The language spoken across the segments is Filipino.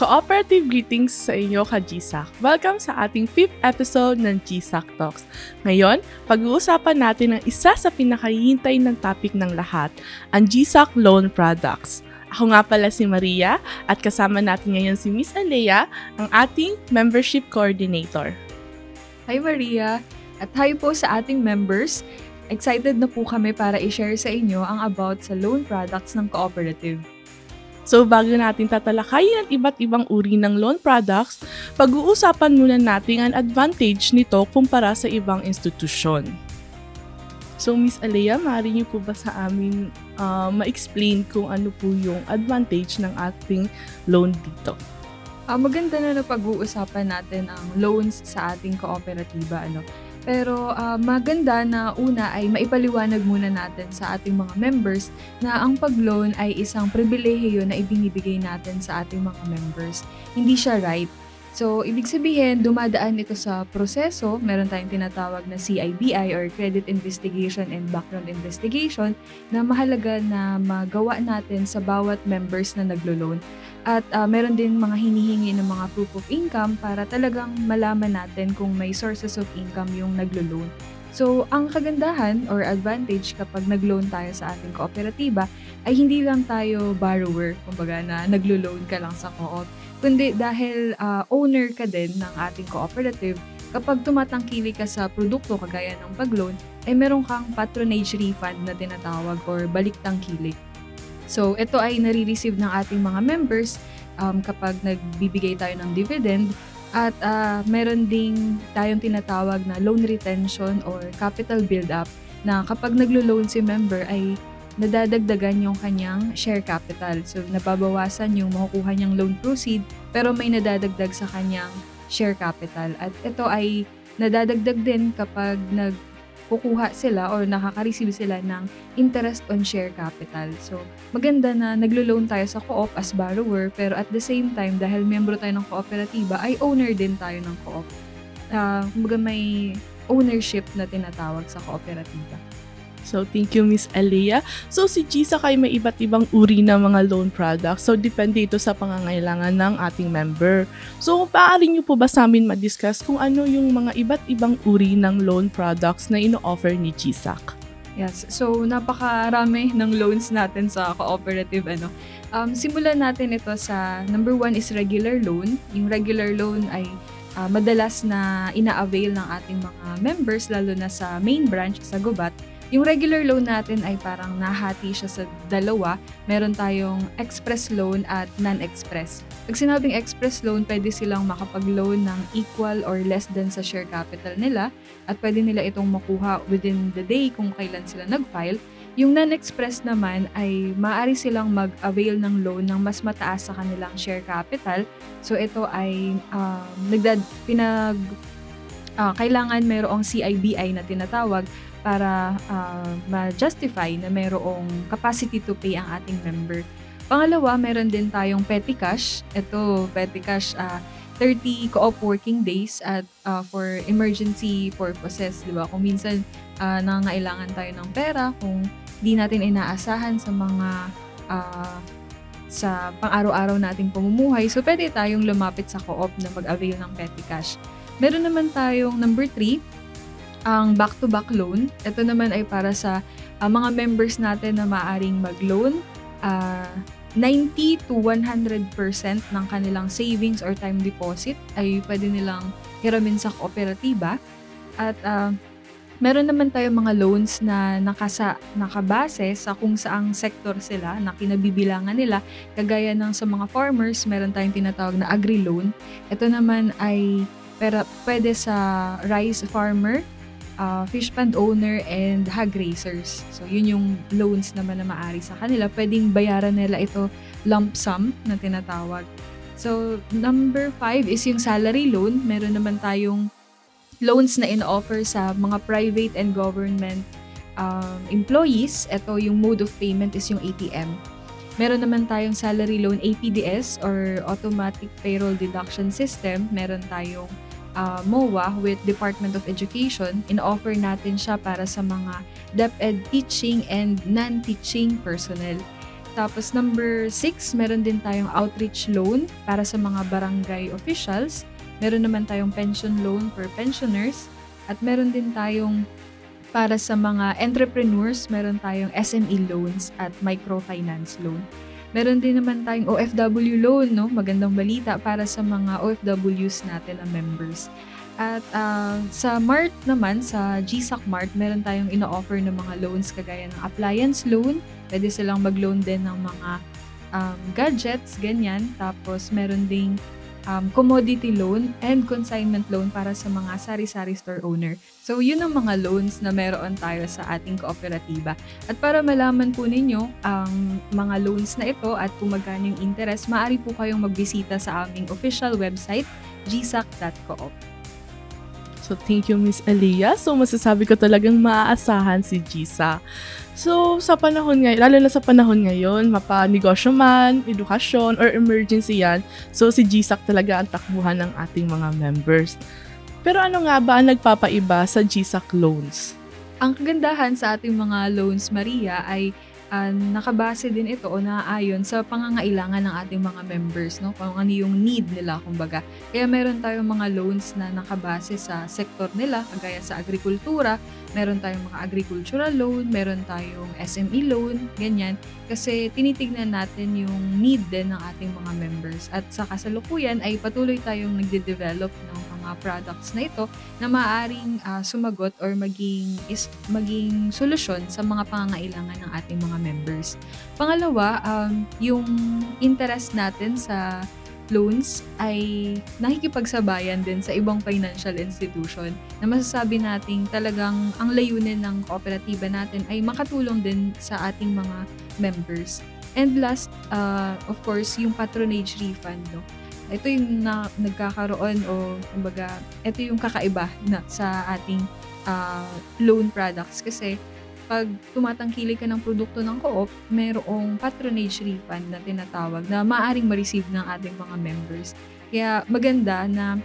Cooperative greetings sa inyo ka-GSAC. Welcome sa ating 5th episode ng GSAC Talks. Ngayon, pag-uusapan natin ang isa sa pinakahihintay ng topic ng lahat, ang GSAC Loan Products. Ako nga pala si Maria at kasama natin ngayon si Miss Alea, ang ating Membership Coordinator. Hi Maria! At hi po sa ating members. Excited na po kami para i-share sa inyo ang about sa loan products ng cooperative. So bago natin tatalakayin ang iba't ibang uri ng loan products, pag-uusapan muna natin ang advantage nito kumpara sa ibang institusyon. So Miss Alea, maaari niyo po ba sa amin ma-explain kung ano po yung advantage ng ating loan dito? Maganda na pag-uusapan natin ang loans sa ating kooperatiba. Pero maganda na una ay maipaliwanag muna natin sa ating mga members na ang pag-loan ay isang pribilehiyo na ibinibigay natin sa ating mga members. Hindi siya right. So, ibig sabihin, dumadaan ito sa proseso. Meron tayong tinatawag na CIBI or Credit Investigation and Background Investigation na mahalaga na magawa natin sa bawat members na naglo-loan. At meron din mga hinihingi ng mga proof of income para talagang malaman natin kung may sources of income yung naglo-loan. So, ang kagandahan or advantage kapag nag-loan tayo sa ating kooperatiba ay hindi lang tayo borrower, kumbaga na naglo-loan ka lang sa co-op, kundi dahil owner ka din ng ating cooperative, kapag tumatangkili ka sa produkto kagaya ng pag-loan, ay meron kang patronage refund na tinatawag or balik-tangkilik. So, ito ay nare-receive ng ating mga members kapag nagbibigay tayo ng dividend at meron ding tayong tinatawag na loan retention or capital build-up na kapag naglo-loan si member ay nadadagdagan yung kanyang share capital. So, nababawasan yung makukuha niyang loan proceed pero may nadadagdag sa kanyang share capital. At ito ay nadadagdag din kapag kukuha sila or nakaka-receive sila ng interest on share capital. So, maganda na naglo-loan tayo sa co-op as borrower pero at the same time, dahil membro tayo ng kooperatiba, ay owner din tayo ng co-op. Kumbaga may ownership na tinatawag sa kooperatiba. So, thank you, Miss Alea. So, si GSAC ay may iba't ibang uri ng mga loan products. So, depende ito sa pangangailangan ng ating member. So, maaari niyo po ba sa amin ma-discuss kung ano yung mga iba't ibang uri ng loan products na ino-offer ni GSAC? Yes. So, napakarami ng loans natin sa cooperative. Simulan natin ito sa number 1 is regular loan. Yung regular loan ay madalas na ina-avail ng ating mga members, lalo na sa main branch sa Gubat. Yung regular loan natin ay parang nahati siya sa dalawa. Meron tayong express loan at non-express. Pag sinabing express loan, pwede silang makapag-loan ng equal or less than sa share capital nila at pwede nila itong makuha within the day kung kailan sila nag-file. Yung non-express naman ay maaari silang mag-avail ng loan ng mas mataas sa kanilang share capital. So ito ay kailangan mayroong CIBI na tinatawag para ma-justify na mayroong capacity to pay ang ating member. Pangalawa, meron din tayong petty cash. Ito, petty cash, 30 co-op working days at for emergency purposes, di ba? Kung minsan nangangailangan tayo ng pera, kung di natin inaasahan sa mga sa pang-araw-araw nating pamumuhay, so pwede tayong lumapit sa co-op na mag-avail ng petty cash. Meron naman tayong number 3, ang back-to-back loan. Ito naman ay para sa mga members natin na maaaring mag-loan. 90 to 100% ng kanilang savings or time deposit ay pwede nilang hiramin sa kooperatiba. At meron naman tayong mga loans na nakabase sa kung saang sektor sila, na kinabibilangan nila. Kagaya ng sa mga farmers, meron tayong tinatawag na agri-loan. Ito naman ay pwede sa rice farmer, fish pond owner, and hog raisers. So, yun yung loans naman na maaari sa kanila. Pwedeng bayaran nila ito lump sum na tinatawag. So, number 5 is yung salary loan. Meron naman tayong loans na in-offer sa mga private and government employees. Ito yung mode of payment is yung ATM. Meron naman tayong salary loan APDS or Automatic Payroll Deduction System. Meron tayong MOA with Department of Education. In-offer natin siya para sa mga DepEd teaching and non-teaching personnel. Tapos number 6, meron din tayong outreach loan para sa mga barangay officials. Meron naman tayong pension loan for pensioners. At meron din tayong para sa mga entrepreneurs, meron tayong SME loans at microfinance loan. Meron din naman tayong OFW loan, no? Magandang balita para sa mga OFWs natin na members. At sa Mart naman, sa GSAC Mart, meron tayong ino-offer ng mga loans kagaya ng appliance loan. Pwede silang mag-loan din ng mga gadgets, ganyan. Tapos meron ding commodity loan and consignment loan para sa mga sari-sari store owner. So, yun ang mga loans na meron tayo sa ating kooperatiba. At para malaman po ninyo ang mga loans na ito at kung magkano yung interest, maaari po kayong magbisita sa aming official website, gsac.coop. So, thank you, Miss Aliyah. So, masasabi ko talagang maaasahan si GSAC. So, sa panahon ngayon, lalo na sa panahon ngayon, mapanegosyo man, edukasyon, or emergency yan, so si GSAC talaga ang takbuhan ng ating mga members. Pero ano nga ba ang nagpapaiba sa GSAC loans? Ang kagandahan sa ating mga loans, Maria, ay nakabase din ito o naaayon sa pangangailangan ng ating mga members, no? Kung ano yung need nila, kumbaga. Kaya meron tayong mga loans na nakabase sa sektor nila, kagaya sa agrikultura, meron tayong mga agricultural loan, meron tayong SME loan, ganyan. Kasi tinitignan natin yung need din ng ating mga members. At sa kasalukuyan ay patuloy tayong nagde-develop ng mga products na ito na maaaring sumagot or maging solusyon sa mga pangangailangan ng ating mga members. Pangalawa, yung interest natin sa loans ay nakikipagsabayan din sa ibang financial institution na masasabi nating talagang ang layunin ng kooperatiba natin ay makatulong din sa ating mga members. And last, of course, yung patronage refund, no? Ito yung nagkakaroon o kumbaga, ito yung kakaiba na sa ating loan products kasi pag tumatangkilik ka ng produkto ng co-op, mayroong patronage refund na tinatawag na maaaring ma-receive ng ating mga members. Kaya maganda na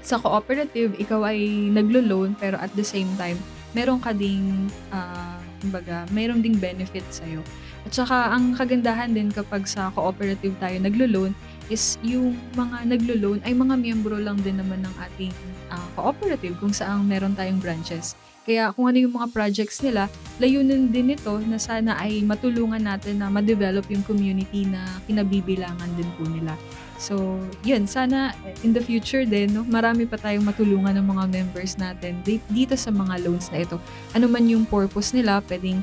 sa cooperative, ikaw ay naglo-loan pero at the same time, meron ka ding, meron ding benefit sa'yo. At saka ang kagandahan din kapag sa cooperative tayo naglo-loan is yung mga naglo-loan ay mga miyembro lang din naman ng ating cooperative kung saan meron tayong branches. Kaya kung ano yung mga projects nila, layunin din ito na sana ay matulungan natin na ma-develop yung community na kinabibilangan din po nila. So, yun, sana in the future din, no, marami pa tayong matulungan ng mga members natin dito sa mga loans na ito. Ano man yung purpose nila, pwedeng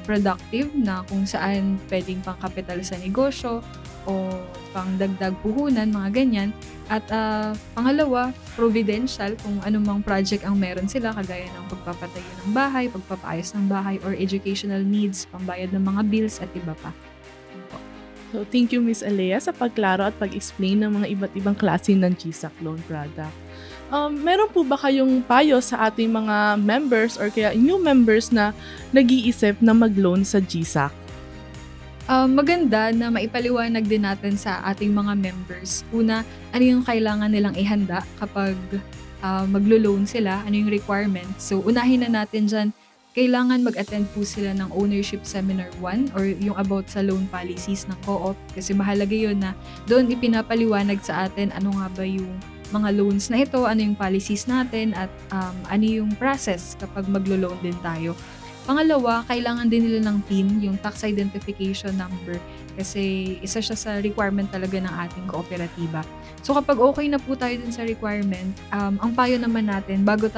productive na kung saan pwedeng pang kapital sa negosyo o pang dagdag puhunan, mga ganyan. At pangalawa, providential, kung anumang project ang meron sila, kagaya ng pagpapatayo ng bahay, pagpapaayos ng bahay, or educational needs, pambayad ng mga bills, at iba pa. So, thank you, Miss Alea, sa pagklaro at pag-explain ng mga iba't ibang klase ng GSAC loan product. Meron po ba kayong payo sa ating mga members or kaya new members na nag-iisip na mag-loan sa GSAC? Maganda na maipaliwanag din natin sa ating mga members. Una, ano yung kailangan nilang ihanda kapag maglo-loan sila, ano yung requirements. So, unahin na natin dyan, kailangan mag-attend po sila ng Ownership Seminar 1 or yung about sa loan policies ng co-op kasi mahalaga yun na doon ipinapaliwanag sa atin ano nga ba yung mga loans na ito, ano yung policies natin at ano yung process kapag maglo-loan din tayo. Pangalawa, kailangan din nila ng PIN, yung Tax Identification Number, kasi isa siya sa requirement talaga ng ating kooperatiba. So kapag okay na po tayo din sa requirement, ang payo naman natin, bago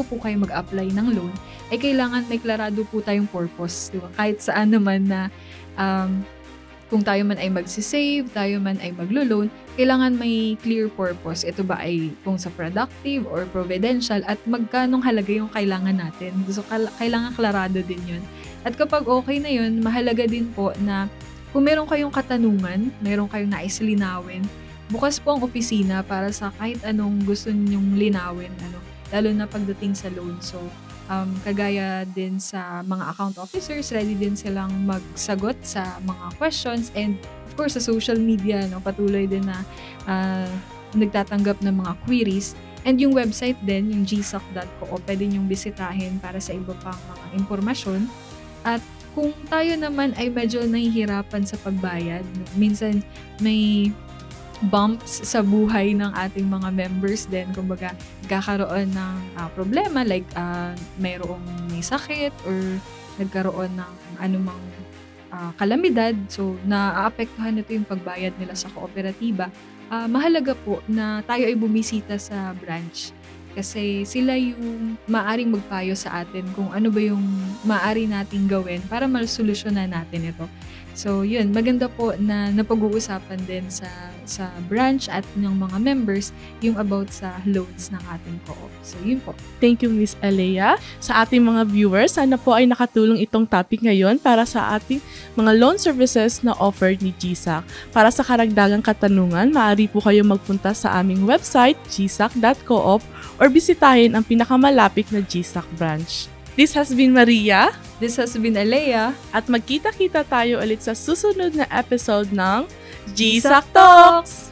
po kayo mag-apply ng loan, ay kailangan may klarado po tayong purpose. Diba? Kahit saan naman na kung tayo man ay magsisave, tayo man ay maglo-loan, kailangan may clear purpose. Ito ba ay kung sa productive or providential at magkanong halaga yung kailangan natin. So, kailangan klarado din yun. At kapag okay na yun, mahalaga din po na kung meron kayong katanungan, meron kayong nais linawin, bukas po ang opisina para sa kahit anong gusto ninyong linawin, lalo na pagdating sa loan. So, kagaya din sa mga account officers, ready din silang magsagot sa mga questions and of course sa social media, patuloy din na nagtatanggap ng mga queries. And yung website din, yung gsac.coop, pwede nyong bisitahin para sa iba pang mga impormasyon. At kung tayo naman ay medyo nahihirapan sa pagbayad, no? Minsan may bumps sa buhay ng ating mga members din. Kumbaga, nagkakaroon ng problema like mayroong may sakit or nagkaroon ng anumang kalamidad. So, naaapektuhan nito yung pagbayad nila sa kooperatiba. Mahalaga po na tayo ay bumisita sa branch kasi sila yung maaring magpayo sa atin kung ano ba yung maaari nating gawin para masolusyonan natin ito. So, yun, maganda po na napag-uusapan din sa branch at ng mga members yung about sa loans ng ating co-op. So, yun po. Thank you, Miss Alea. Sa ating mga viewers, sana po ay nakatulong itong topic ngayon para sa ating mga loan services na offered ni GSAC. Para sa karagdagang katanungan, maaari po kayo magpunta sa aming website, gsac.coop, or bisitahin ang pinakamalapit na GSAC branch. This has been Maria. This has been Alea. At magkita-kita tayo ulit sa susunod na episode ng GSAC Talks!